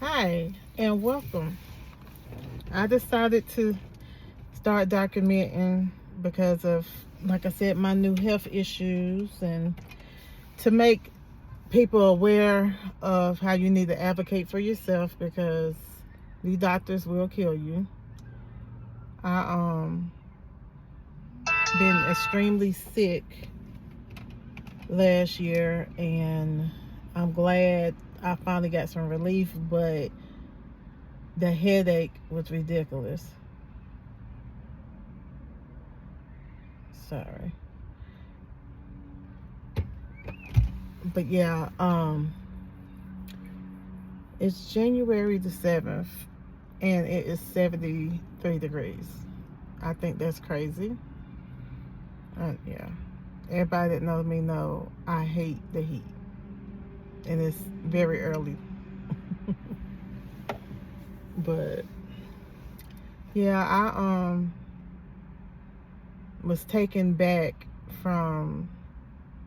Hi, and welcome. I decided to start documenting because of, like I said, my new health issues and to make people aware of how you need to advocate for yourself because these doctors will kill you. I been extremely sick last year and I'm glad I finally got some relief, but the headache was ridiculous. Sorry. But yeah, it's January the 7th and it is 73 degrees. I think that's crazy. Yeah. Everybody that knows me know I hate the heat. And it's very early. But yeah, I was taken back from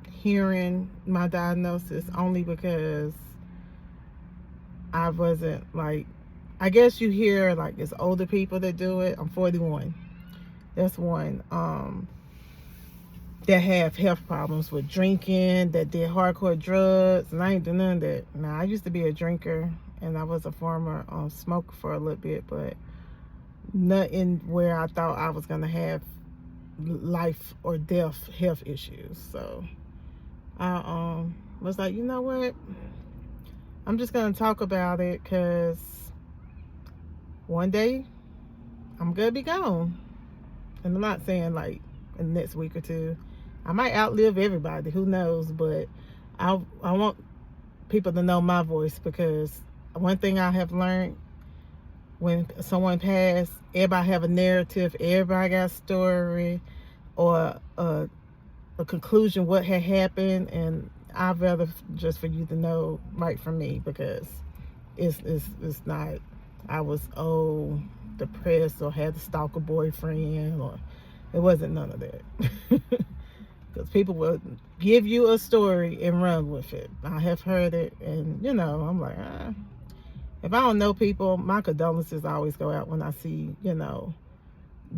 hearing my diagnosis only because I wasn't like, I guess you hear like it's older people that do it. I'm 41. That's one. That have health problems with drinking, that did hardcore drugs, and I ain't do none of that. Now, I used to be a drinker, and I was a former smoker for a little bit, but nothing where I thought I was gonna have life or death health issues. So I was like, you know what? I'm just gonna talk about it because one day I'm gonna be gone, and I'm not saying like in the next week or two. I might outlive everybody, who knows, but I want people to know my voice because one thing I have learned, when someone passed, everybody have a narrative, everybody got a story or a conclusion what had happened, and I'd rather just for you to know right from me because it's not I was depressed or had to stalk a boyfriend, or it wasn't none of that. Because people will give you a story and run with it. I have heard it, and I'm like, if I don't know people, my condolences always go out when I see,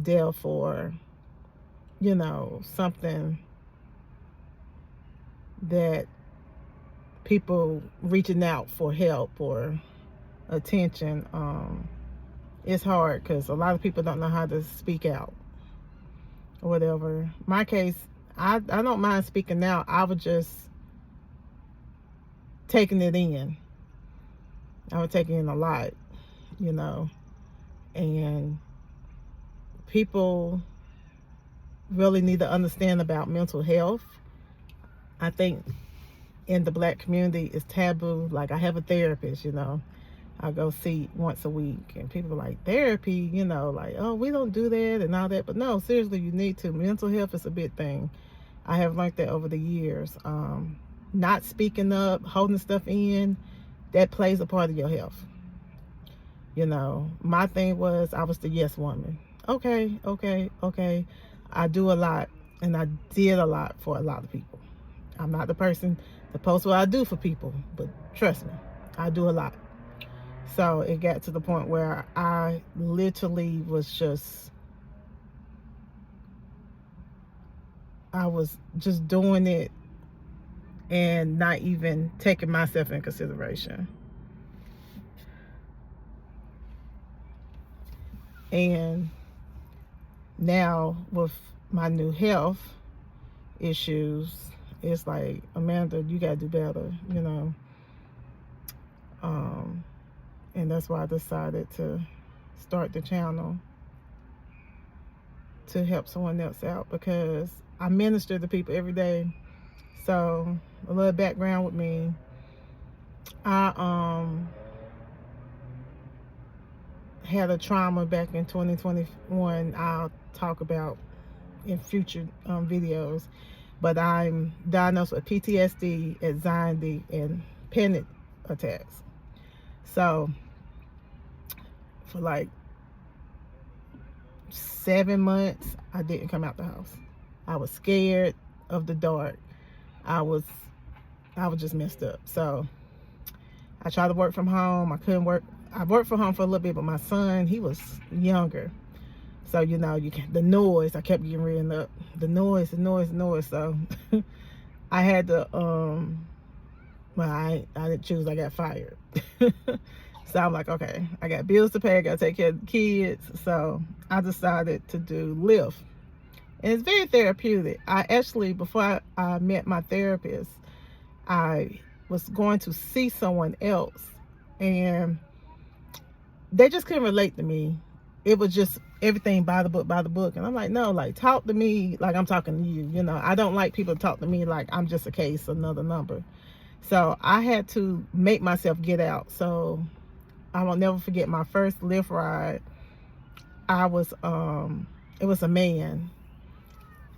death or, something that people reaching out for help or attention. It's hard because a lot of people don't know how to speak out or whatever. My case, I don't mind speaking out. I was just taking it in. I was taking in a lot, and people really need to understand about mental health. I think in the black community it's taboo. Like, I have a therapist, I go see once a week, and people are like, therapy, like, oh, we don't do that and all that. But no, seriously, you need to. Mental health is a big thing. I have learned that over the years. Not speaking up, holding stuff in, that plays a part of your health. My thing was I was the yes woman. Okay, okay, okay. I do a lot, and I did a lot for a lot of people. I'm not the person to post what I do for people, but trust me, I do a lot. So it got to the point where I literally was I was just doing it and not even taking myself in consideration. And now with my new health issues, it's like, Amanda, you gotta do better, and that's why I decided to start the channel to help someone else out, because I minister to people every day. So a little background with me, I had a trauma back in 2021. I'll talk about in future videos, but I'm diagnosed with PTSD, anxiety, and panic attacks. So for like 7 months, I didn't come out the house. I was scared of the dark. I was just messed up. So I tried to work from home. I couldn't work. I worked from home for a little bit, but my son, he was younger. So, you know, the noise, I kept getting written up. The noise. So I had to, well, I didn't choose. I got fired. So I'm like, okay, I got bills to pay. I got to take care of the kids. So I decided to do Lyft. And it's very therapeutic. I actually, before I met my therapist, I was going to see someone else. And they just couldn't relate to me. It was just everything by the book. And I'm like, no, like, talk to me like I'm talking to you. You know, I don't like people to talk to me like I'm just a case, another number. So I had to make myself get out. So I will never forget my first Lyft ride. It was a man.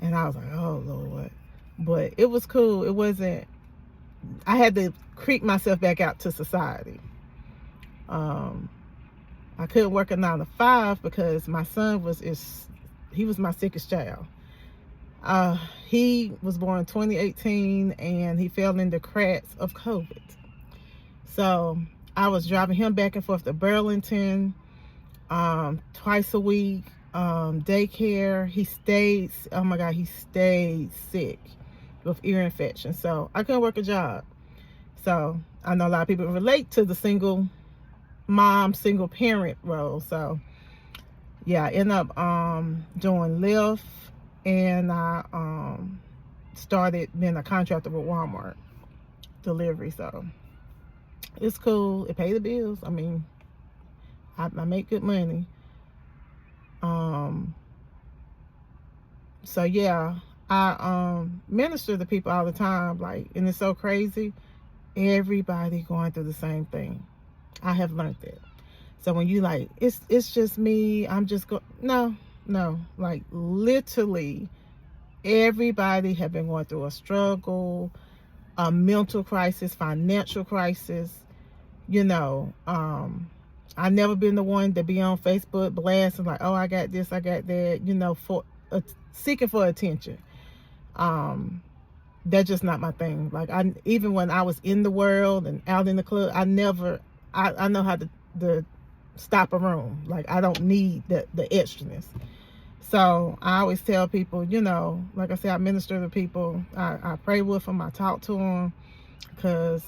And I was like, oh, Lord. But it was cool. It wasn't, I had to creep myself back out to society. I couldn't work a 9 to 5 because my son he was my sickest child. He was born in 2018 and he fell in the cracks of COVID. So I was driving him back and forth to Burlington twice a week, daycare. He stayed sick with ear infection. So I couldn't work a job. So I know a lot of people relate to the single mom, single parent role. So yeah, I ended up doing Lyft, and I started being a contractor with Walmart delivery. So it's cool. It pays the bills. I mean, I make good money. So yeah, I minister to people all the time, like, and it's so crazy. Everybody going through the same thing. I have learned that. So when you like, it's just me, I'm just no, like, literally everybody have been going through a struggle, a mental crisis, financial crisis. You know, I've never been the one to be on Facebook blasting like, oh, I got this, I got that, you know, for seeking for attention. That's just not my thing. Like, even when I was in the world and out in the club, I know how to stop a room. Like, I don't need the extraness. So I always tell people, you know, like I said, I minister to people. I pray with them. I talk to them because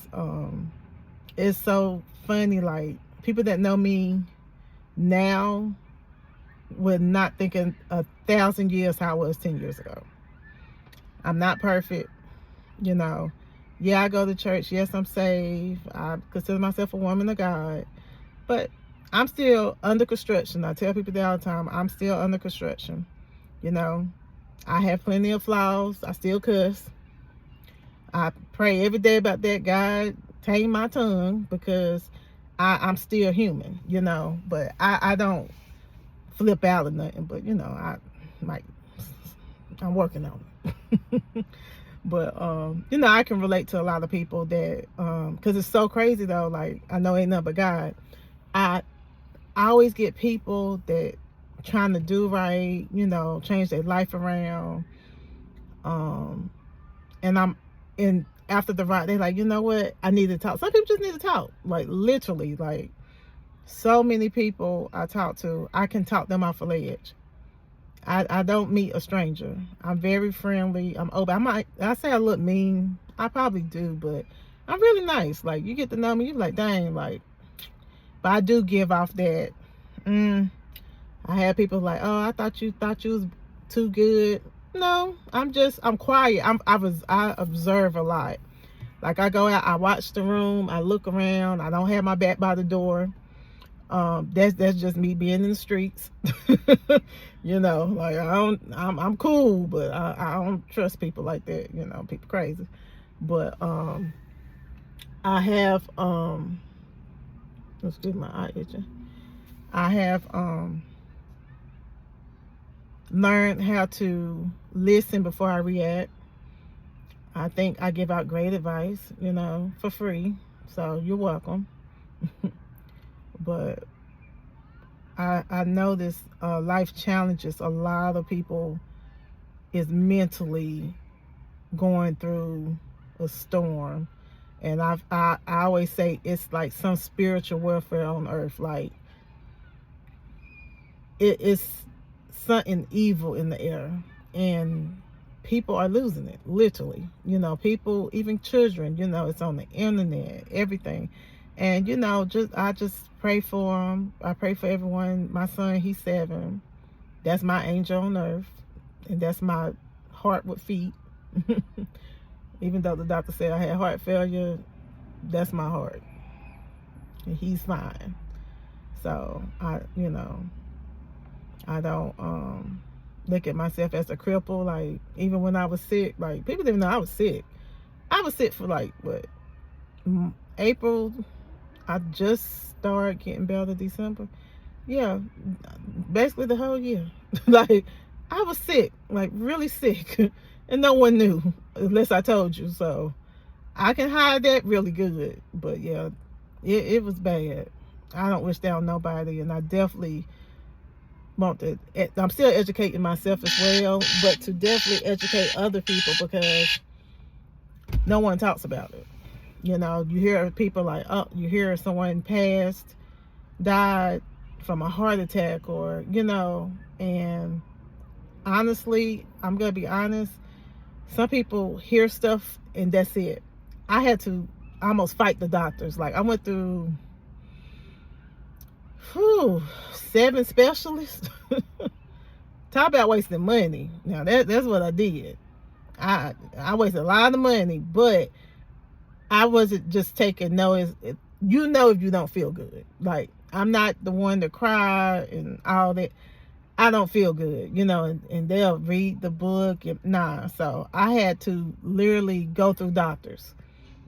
it's so funny. Like, people that know me now would not think in 1,000 years how I was 10 years ago. I'm not perfect, you know. Yeah, I go to church. Yes, I'm saved. I consider myself a woman of God. But I'm still under construction. I tell people that all the time. I'm still under construction. You know, I have plenty of flaws. I still cuss. I pray every day about that. God, tame my tongue, because I'm still human, you know. But I don't flip out or nothing. But, you know, I'm working on it. But you know, I can relate to a lot of people that because it's so crazy though. Like, I know ain't nothing but God. I always get people that trying to do right, you know, change their life around, and after the ride, they're like, you know what, I need to talk. Some people just need to talk, like, literally. Like, so many people I talk to, I can talk them off a ledge. I don't meet a stranger. I'm very friendly. I'm open. I say I look mean. I probably do, but I'm really nice. Like, you get to know me, you're like, dang, like, but I do give off that. I had people like, oh, I thought you was too good. No, I'm quiet. I observe a lot. Like, I go out, I watch the room, I look around. I don't have my back by the door. That's just me being in the streets. You know, like, I'm cool, but I don't trust people like that. You know, people crazy. But I have let's do my eye itching. I have learned how to listen before I react. I think I give out great advice, you know, for free. So you're welcome. But I know this life challenges a lot of people is mentally going through a storm. And I always say it's like some spiritual warfare on earth. Like it is something evil in the air, and people are losing it, literally. People, even children, it's on the internet, everything. And I just pray for them. I pray for everyone. My son, he's 7. That's my angel on earth, and that's my heart with feet. Even though the doctor said I had heart failure, that's my heart, and he's fine. So I don't look at myself as a cripple. Like, even when I was sick, like, people didn't know I was sick. I was sick for like what, April. I just started getting better December. Yeah, basically the whole year. Like, I was sick, like really sick, and no one knew unless I told you. So I can hide that really good. But yeah, it was bad. I don't wish that on nobody, and I definitely want to. I'm still educating myself as well, but to definitely educate other people, because no one talks about it. You hear people like, oh, you hear someone passed, died from a heart attack, or and honestly, I'm gonna be honest, some people hear stuff and that's it. I had to almost fight the doctors. Like, I went through 7 specialists. Talk about wasting money. Now that's what I did. I wasted a lot of money, but I wasn't just taking no. If you don't feel good. Like, I'm not the one to cry and all that. I don't feel good, and they'll read the book. Nah. So I had to literally go through doctors,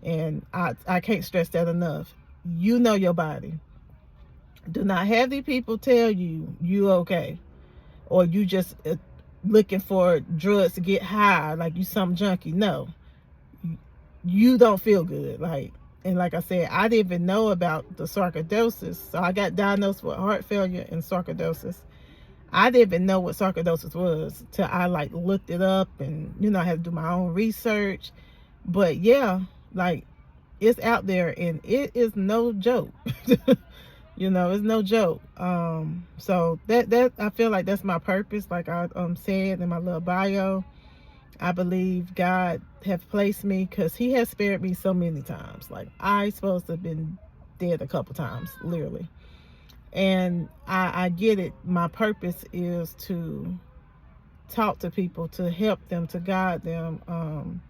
and I can't stress that enough. You know your body. Do not have these people tell you okay, or you just looking for drugs to get high, like you some junkie. No, you don't feel good. And like I said, I didn't even know about the sarcoidosis. So I got diagnosed with heart failure and sarcoidosis. I didn't even know what sarcoidosis was till I looked it up, and I had to do my own research. But yeah, it's out there, and it is no joke. It's no joke. So that I feel like that's my purpose. Like I said in my little bio, I believe God have placed me, because he has spared me so many times. Like, I supposed to have been dead a couple times, literally. And I get it. My purpose is to talk to people, to help them, to guide them,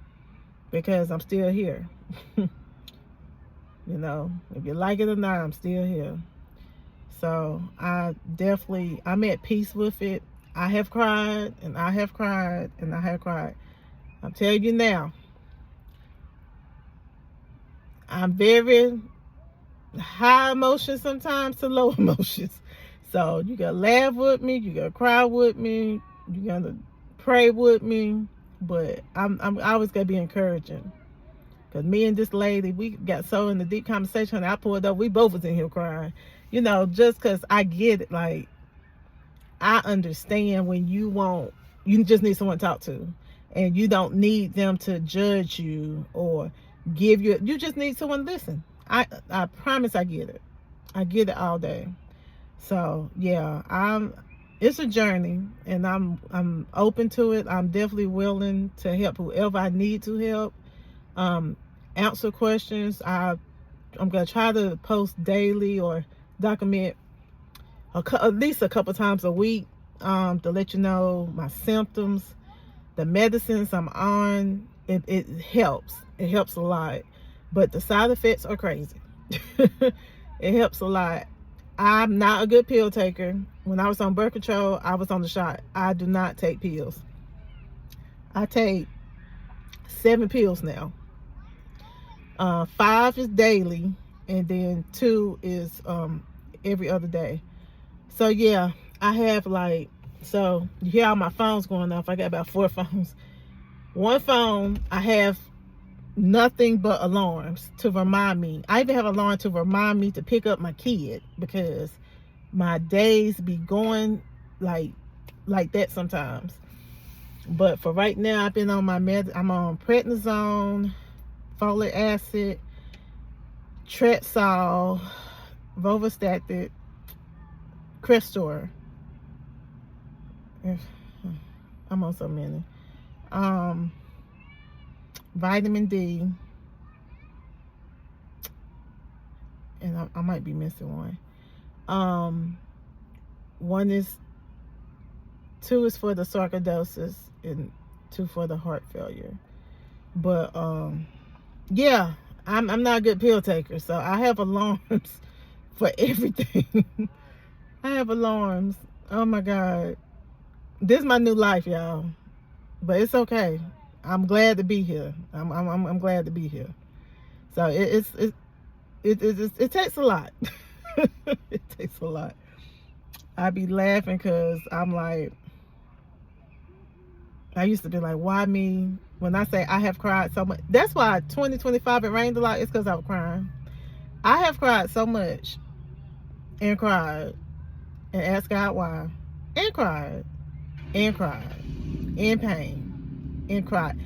because I'm still here. If you like it or not, I'm still here. So I'm at peace with it. I have cried, and I have cried, and I have cried. I'm telling you now, I'm very high emotions sometimes to low emotions. So you gotta laugh with me, you gotta cry with me, you gotta pray with me, but I'm always gonna be encouraging. Cause me and this lady, we got so in the deep conversation. I pulled up, we both was in here crying. Just cause I get it. Like, I understand when you just need someone to talk to, and you don't need them to judge you or you just need someone to listen. I promise I get it. I get it all day. So yeah, it's a journey, and I'm open to it. I'm definitely willing to help whoever I need to help. Answer questions. I'm gonna try to post daily or document at least a couple times a week, to let you know my symptoms, the medicines I'm on. It helps. It helps a lot, but the side effects are crazy. It helps a lot. I'm not a good pill taker. When I was on birth control, I was on the shot. I do not take pills. I take 7 pills now. 5 is daily, and then 2 is every other day. So yeah, I have so you hear all my phones going off. I got about 4 phones. One phone, I have nothing but alarms to remind me. I even have an alarm to remind me to pick up my kid, because my days be going like that sometimes. But for right now, I've been on I'm on prednisone, folic acid, Tretsol, Volvastatin, Crestor. I'm on so many. Vitamin D, and I might be missing one. One is 2 is for the sarcoidosis and 2 for the heart failure. But yeah, I'm not a good pill taker, so I have alarms for everything. I have alarms. Oh my God, this is my new life, y'all. But it's okay. I'm glad to be here. I'm glad to be here. So it takes a lot. It takes a lot. I be laughing because I'm like, I used to be like, why me? When I say I have cried so much, that's why 2025 it rained a lot. It's because I was crying. I have cried so much and cried and asked God why and cried and cried in pain and cried.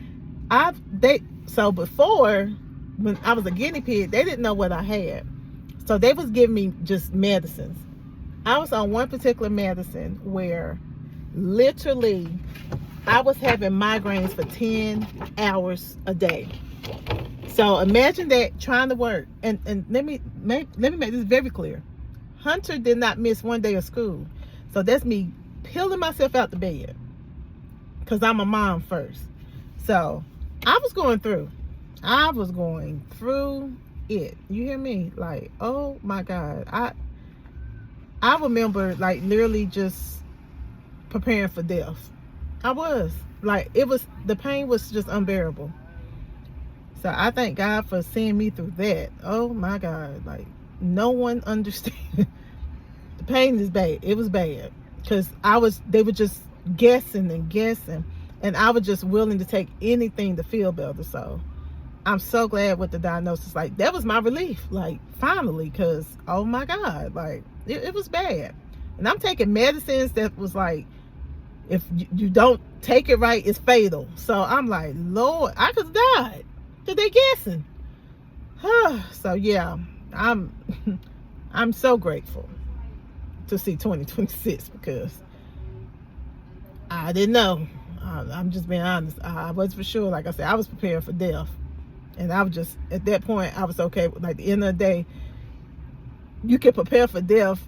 So before, when I was a guinea pig, they didn't know what I had, so they was giving me just medicines. I was on one particular medicine where literally I was having migraines for 10 hours a day. So imagine that, trying to work. And let me make this very clear. Hunter did not miss one day of school. So that's me peeling myself out the bed, because I'm a mom first. So I was going through it. You hear me? Like, oh my God. I remember like literally just preparing for death. I was like, the pain was just unbearable. So I thank God for seeing me through that. Oh my God, like no one understands. The pain is bad. It was bad because they were just guessing and guessing, and I was just willing to take anything to feel better. So I'm so glad with the diagnosis. Like, that was my relief, like, finally, because oh my God, like it was bad. And I'm taking medicines that was like, if you don't take it right, it's fatal. So I'm like, Lord, I could have died. Did they guessing? So yeah, I'm so grateful to see 2026, because I didn't know. I'm just being honest. I was for sure, like I said, I was prepared for death. And I was just, at that point, I was okay. Like, the end of the day, you can prepare for death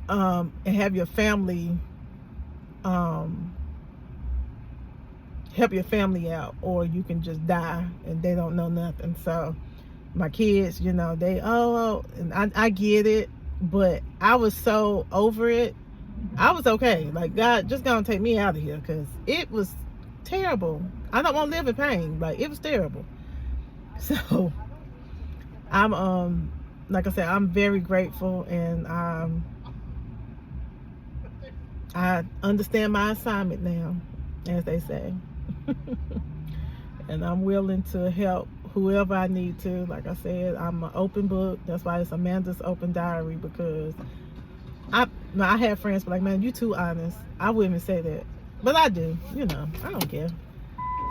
and have your family, help your family out, or you can just die and they don't know nothing. So my kids, they, and I get it, but I was so over it. I was okay. Like, God, just gonna take me out of here, because it was terrible. I don't want to live in pain. Like, it was terrible. So I'm like I said, I'm very grateful, and I understand my assignment now, as they say. And I'm willing to help whoever I need to. Like I said, I'm an open book. That's why it's Amanda's Open Diary, because I have friends, but like, man, you too honest. I wouldn't even say that, but I do. I don't care.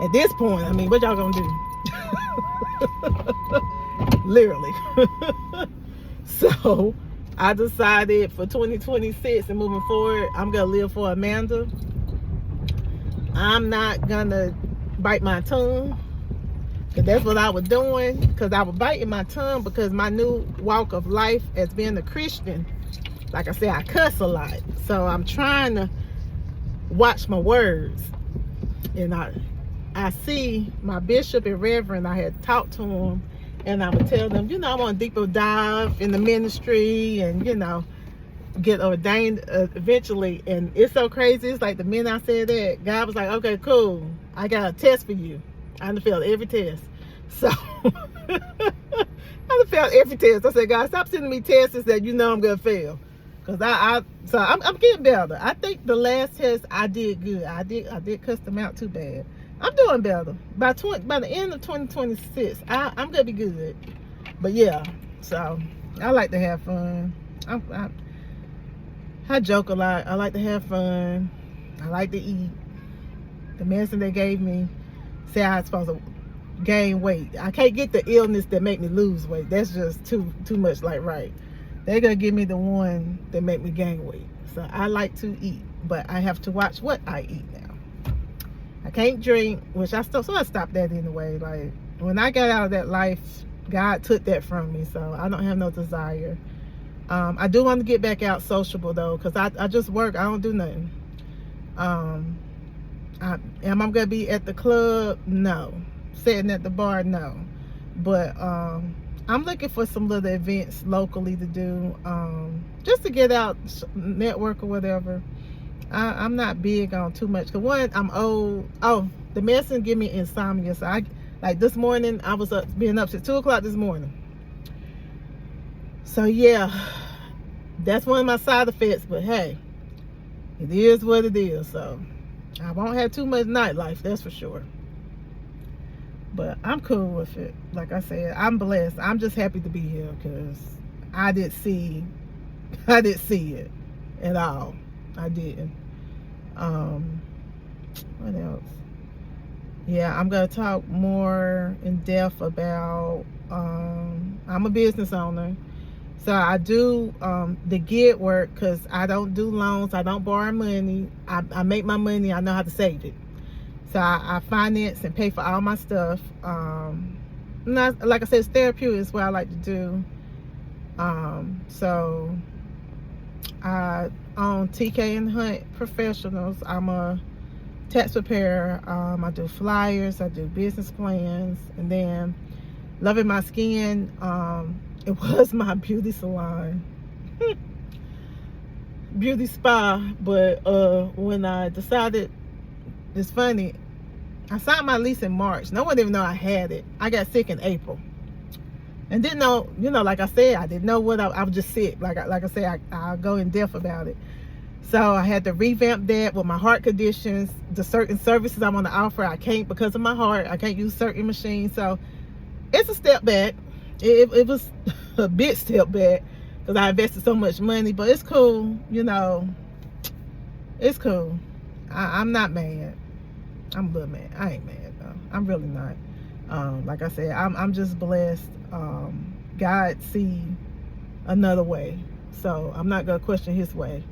At this point, I mean, what y'all gonna do? Literally. So I decided for 2026 and moving forward, I'm gonna live for Amanda. I'm not gonna bite my tongue, because that's what I was doing. Because I was biting my tongue because my new walk of life as being a Christian, like I said, I cuss a lot. So I'm trying to watch my words. And I see my bishop and reverend, I had talked to him, and I would tell them, I want a deeper dive in the ministry and, get ordained eventually. And it's so crazy. It's like the minute I said that, God was like, okay, cool. I got a test for you. I done failed every test. So I done failed every test. I said, God, stop sending me tests that I'm going to fail. Because I'm getting better. I think the last test I did good. I did cuss them out too bad. I'm doing better. By the end of 2026, I'm gonna be good. But yeah, so I like to have fun. I joke a lot. I like to have fun. I like to eat. The medicine they gave me said I was supposed to gain weight. I can't get the illness that make me lose weight. That's just too much like right. They're gonna give me the one that make me gain weight. So I like to eat, but I have to watch what I eat now. I can't drink, which I stopped that anyway. Like when I got out of that life, God took that from me, so I don't have no desire. I do want to get back out sociable though, because I just work. I don't do nothing. Am I gonna be at the club? No. Sitting at the bar? No. But I'm looking for some little events locally to do, just to get out, network or whatever. I'm not big on too much, because one, I'm old. Oh, the medicine give me insomnia, so like this morning I was being up since 2 o'clock this morning. So yeah, that's one of my side effects, but hey, it is what it is. So I won't have too much nightlife, that's for sure. But I'm cool with it. Like I said, I'm blessed. I'm just happy to be here, because I didn't see it at all. I didn't. What else? Yeah, I'm gonna talk more in depth about, I'm a business owner, so I do the gig work, because I don't do loans, I don't borrow money. I make my money, I know how to save it. So I finance and pay for all my stuff. Not, like I said, it's therapeutic is what I like to do. So I own TK and Hunt Professionals. I'm a tax preparer. I do flyers, I do business plans, and then Loving My Skin, it was my beauty salon, beauty spa. But when I decided, it's funny, I signed my lease in March. No one even know I had it. I got sick in April, and didn't know, like I said, I didn't know what I was just sick. Like I said, I'll go in depth about it. So I had to revamp that with my heart conditions. The certain services I want to offer, I can't because of my heart. I can't use certain machines. So it's a step back. It was a big step back, because I invested so much money. But it's cool, it's cool. I'm not mad. I'm a little mad. I ain't mad though. I'm really not. Like I said, I'm just blessed. God see another way, so I'm not gonna question his way.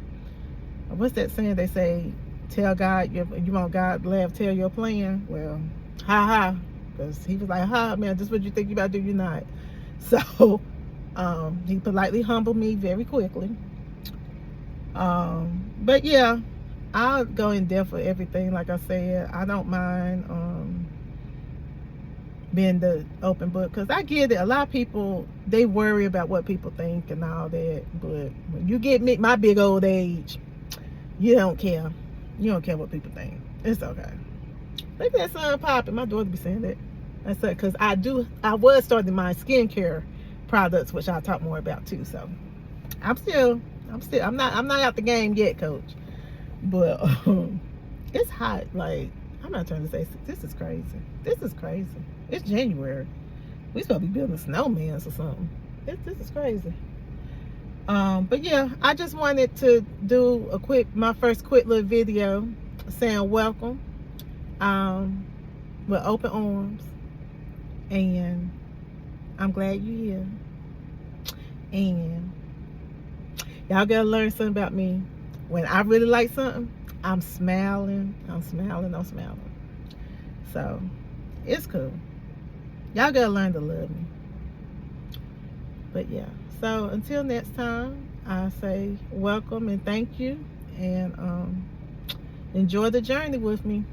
What's that saying? They say, tell God you want God to laugh, tell your plan. Well, ha, because he was like, ha, man, this is what you think you about to do, you're not. So he politely humbled me very quickly. But yeah, I'll go in depth for everything. Like I said, I don't mind being the open book, because I get it. A lot of people, they worry about what people think and all that, but when you get me, my big old age, you don't care. You don't care what people think. It's okay. Look at that sun popping. My daughter be saying that. That's it, because I was starting my skincare products, which I'll talk more about too. So I'm not out the game yet, coach. But it's hot. Like, I'm not trying to say this is crazy. This is crazy. It's January. We supposed to be building snowmans or something. This is crazy. But yeah, I just wanted to do my first quick little video saying welcome, with open arms, and I'm glad you're here. And y'all gotta learn something about me. When I really like something, I'm smiling. So it's cool. Y'all gotta learn to love me. But yeah, so until next time, I say welcome and thank you, and enjoy the journey with me.